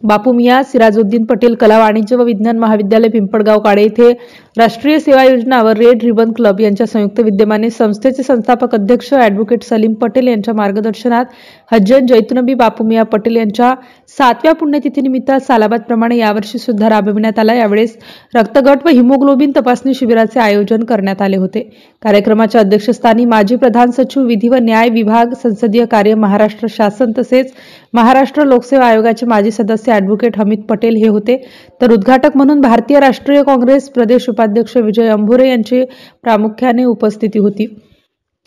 बापू मियाँ सिराजुद्दीन पटेल कला वाणिज्य व विज्ञान महाविद्यालय पिंपळगाव काळे येथे राष्ट्रीय सेवा योजना व रेड रिबन क्लब यांच्या संयुक्त विद्यमाने संस्थेचे संस्थापक अध्यक्ष ॲडव्होकेट सलीम पटेल यांच्या मार्गदर्शनात हज्जन जैतुनबी बापू मियाँ पटेल यांच्या 7व्या पुण्यतिथीनिमित्त सालाबादप्रमाणे यावर्षी सुद्धा राबविण्यात आला। यावेळेस रक्तगट व हिमोग्लोबिन तपासणी शिबिराचे आयोजन करण्यात आले होते। कार्यक्रमाच्या अध्यक्षस्थानी माजी प्रधान सचिव विधी व न्याय विभाग संसदीय कार्य महाराष्ट्र शासन तसेच महाराष्ट्र लोकसेवा आयोगाचे माजी सदस्य ॲडव्होकेट हमीद पटेल हे होते, तर उद्घाटक म्हणून भारतीय राष्ट्रीय काँग्रेस प्रदेश उपाध्यक्ष विजय अंभुरे यांची प्रामुख्याने उपस्थिती होती।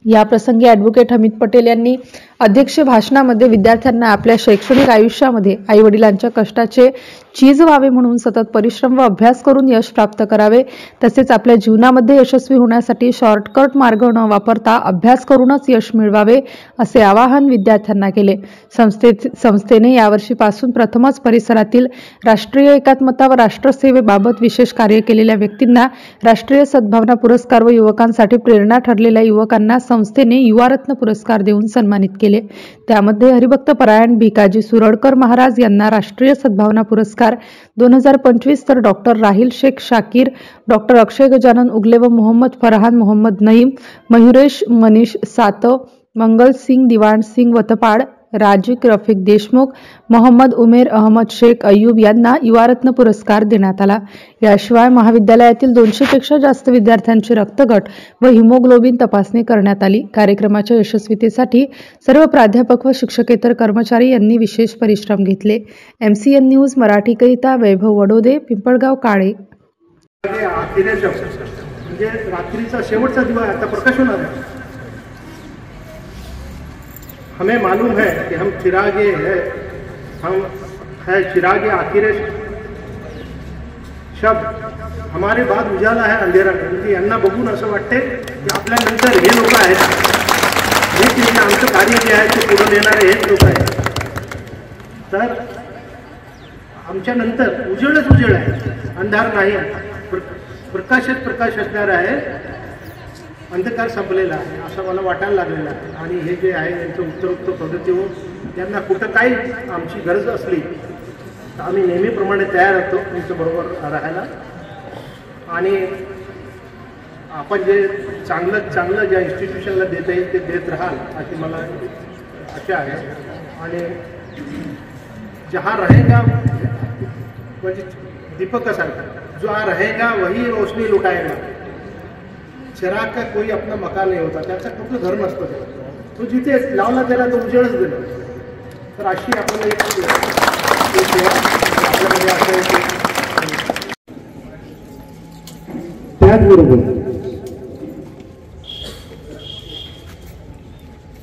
या प्रसंगी ॲडव्होकेट हमीद पटेल यांनी अध्यक्ष भाषणामध्ये विद्यार्थ्यांना आपल्या शैक्षणिक आयुष्यामध्ये आईवडिलांच्या कष्टाचे चीज व्हावे म्हणून सतत परिश्रम व अभ्यास करून यश प्राप्त करावे, तसेच आपल्या जीवनामध्ये यशस्वी होण्यासाठी शॉर्टकट मार्ग न वापरता अभ्यास करूनच यश मिळवावे असे आवाहन विद्यार्थ्यांना केले। संस्थेने यावर्षीपासून प्रथमच परिसरातील राष्ट्रीय एकात्मता व राष्ट्रसेवेबाबत विशेष कार्य केलेल्या व्यक्तींना राष्ट्रीय सद्भावना पुरस्कार व युवकांसाठी प्रेरणा ठरलेल्या युवकांना संस्थेने युवारत्न पुरस्कार देऊन सन्मानित केले। त्यामध्ये हरिभक्त परायण भिकाजी सुरडकर महाराज यांना राष्ट्रीय सद्भावना पुरस्कार 2025, तर डॉक्टर राहिल शेख शाकीर, डॉक्टर अक्षय गजानन उगले व मोहम्मद फरहान मोहम्मद नईम, मयुरेश मनीष सातव, मंगल सिंग दिवाण सिंग वतपाड, राजिक रफिक देशमुख, मोहम्मद उमेर अहमद शेख अय्यूब यांना युवारत्न पुरस्कार देण्यात आला। याशिवाय महाविद्यालयातील 200 पेक्षा जास्त विद्यार्थ्यांची रक्तगट व हिमोग्लोबिन तपासणी करण्यात आली। कार्यक्रमाच्या यशस्वीतेसाठी सर्व प्राध्यापक व शिक्षकेतर कर्मचारी यांनी विशेष परिश्रम घेतले। MCN न्यूज मराठीकरिता वैभव वडोदे, पिंपळगाव काळे। म्हणजे रात्रीचा शेवटचा दिवा आता प्रकाश होणार आहे। हमें मालूम है कि हम चिरागे हैं, हम है चिरागे आखिर शब्द हमारे बाद उजाला है अंधेरा नहीं। यांना बघून असं वाटते की आपल्यानंतर हे लोक आहेत, हेच म्हणजे आमचं कार्य जे आहे ते पुढे नेणारे हेच लोक आहेत। तर आमच्या नंतर उजेडच उजेड आहे, अंधार नाही, प्रकाशच प्रकाश असणार आहे, अंधकार संपलेला आहे असं मला वाटायला लागलेलं आहे। आणि हे जे आहे यांचं उत्तरोत्तर प्रगती हो, त्यांना कुठं काही आमची गरज असली तर आम्ही नेहमीप्रमाणे तयार असतो तुमच्याबरोबर राहायला। आणि आपण जे चांगलं ज्या इन्स्टिट्यूशनला देता येईल ते देत राहाल अशी मला आशा आहे। आणि जहाँ रहेगा म्हणजे दीपकासारखा, जो रहेगा वही रोशनी लुटाएगा। चिराग का कोई अपना मकान नहीं होता, त्याचं कुठलं घर नसतं, तो जिथे लावला त्याला तो उजेडच दिला। तर अशी आपल्याला एक आपल्यामध्ये असं त्याचबरोबर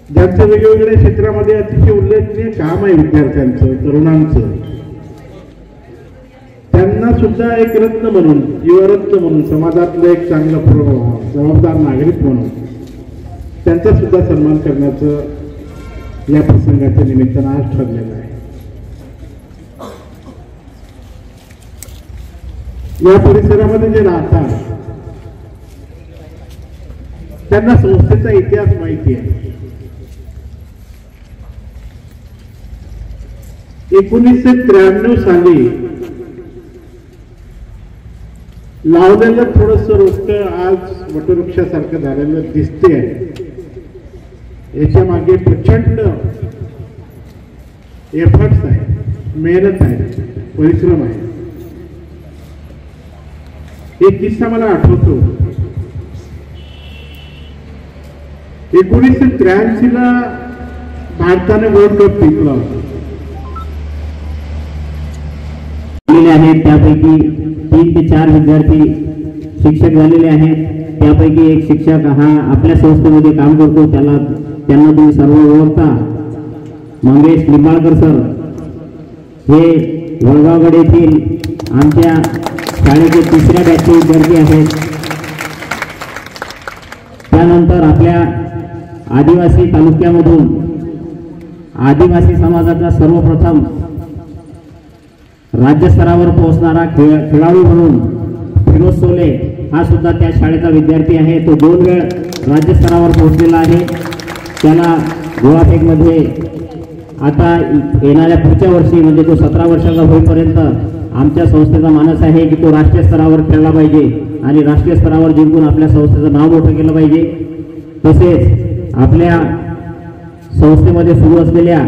ज्यांचं वेगवेगळ्या क्षेत्रामध्ये अतिशय उल्लेखनीय काम आहे विद्यार्थ्यांचं, तरुणांचं, त्यांना सुद्धा एक रत्न म्हणून, युवरत्न म्हणून, समाजातलं एक चांगलं जबाबदार नागरिक म्हणून त्यांचा सुद्धा सन्मान करण्याचं या प्रसंगाच्या निमित्तानं आज ठरलेलं आहे। या परिसरामध्ये जे राहतात त्यांना संस्थेचा इतिहास माहिती आहे। 1993 साली लावलेलं थोडंसं रोपटं आज वटवृक्षासारखं झालेलं दिसते आहे। याच्या मागे प्रचंड एफर्ट्स आहेत, मेहनत आहे, परिश्रम आहे। एक किस्सा मला आठवतो, 1983 भारताने वर्ल्ड कप जिंकला होता। त्यापैकी 3 ते 4 विद्यार्थी शिक्षक झालेले आहेत। त्यापैकी एक शिक्षक हा आपल्या संस्थेमध्ये काम करतो, त्यांना तुम्ही सर्व ओळखता, मंगेश लिंबाळकर सर। हे वडगावगड येथील आमच्या शाळेचे 3ऱ्या बॅचचे विद्यार्थी आहेत। त्यानंतर आपल्या आदिवासी तालुक्यामधून आदिवासी समाजाचा सर्वप्रथम राज्यस्तरावर पोहोचणारा खेळाडू म्हणून फिरोज सोले हा सुद्धा त्या शाळेचा विद्यार्थी आहे। तो 2 वेळ राज्यस्तरावर पोहोचलेला आहे। त्याला गोळाफेकमध्ये आता येणाऱ्या पुढच्या वर्षी म्हणजे तो 17 वर्षाचा होईपर्यंत आमच्या संस्थेचा मानस आहे की तो राष्ट्रीय स्तरावर खेळला पाहिजे आणि राष्ट्रीय स्तरावर जिंकून आपल्या संस्थेचं नाव मोठं केलं पाहिजे. तसेच आपल्या संस्थेमध्ये सुरू असलेल्या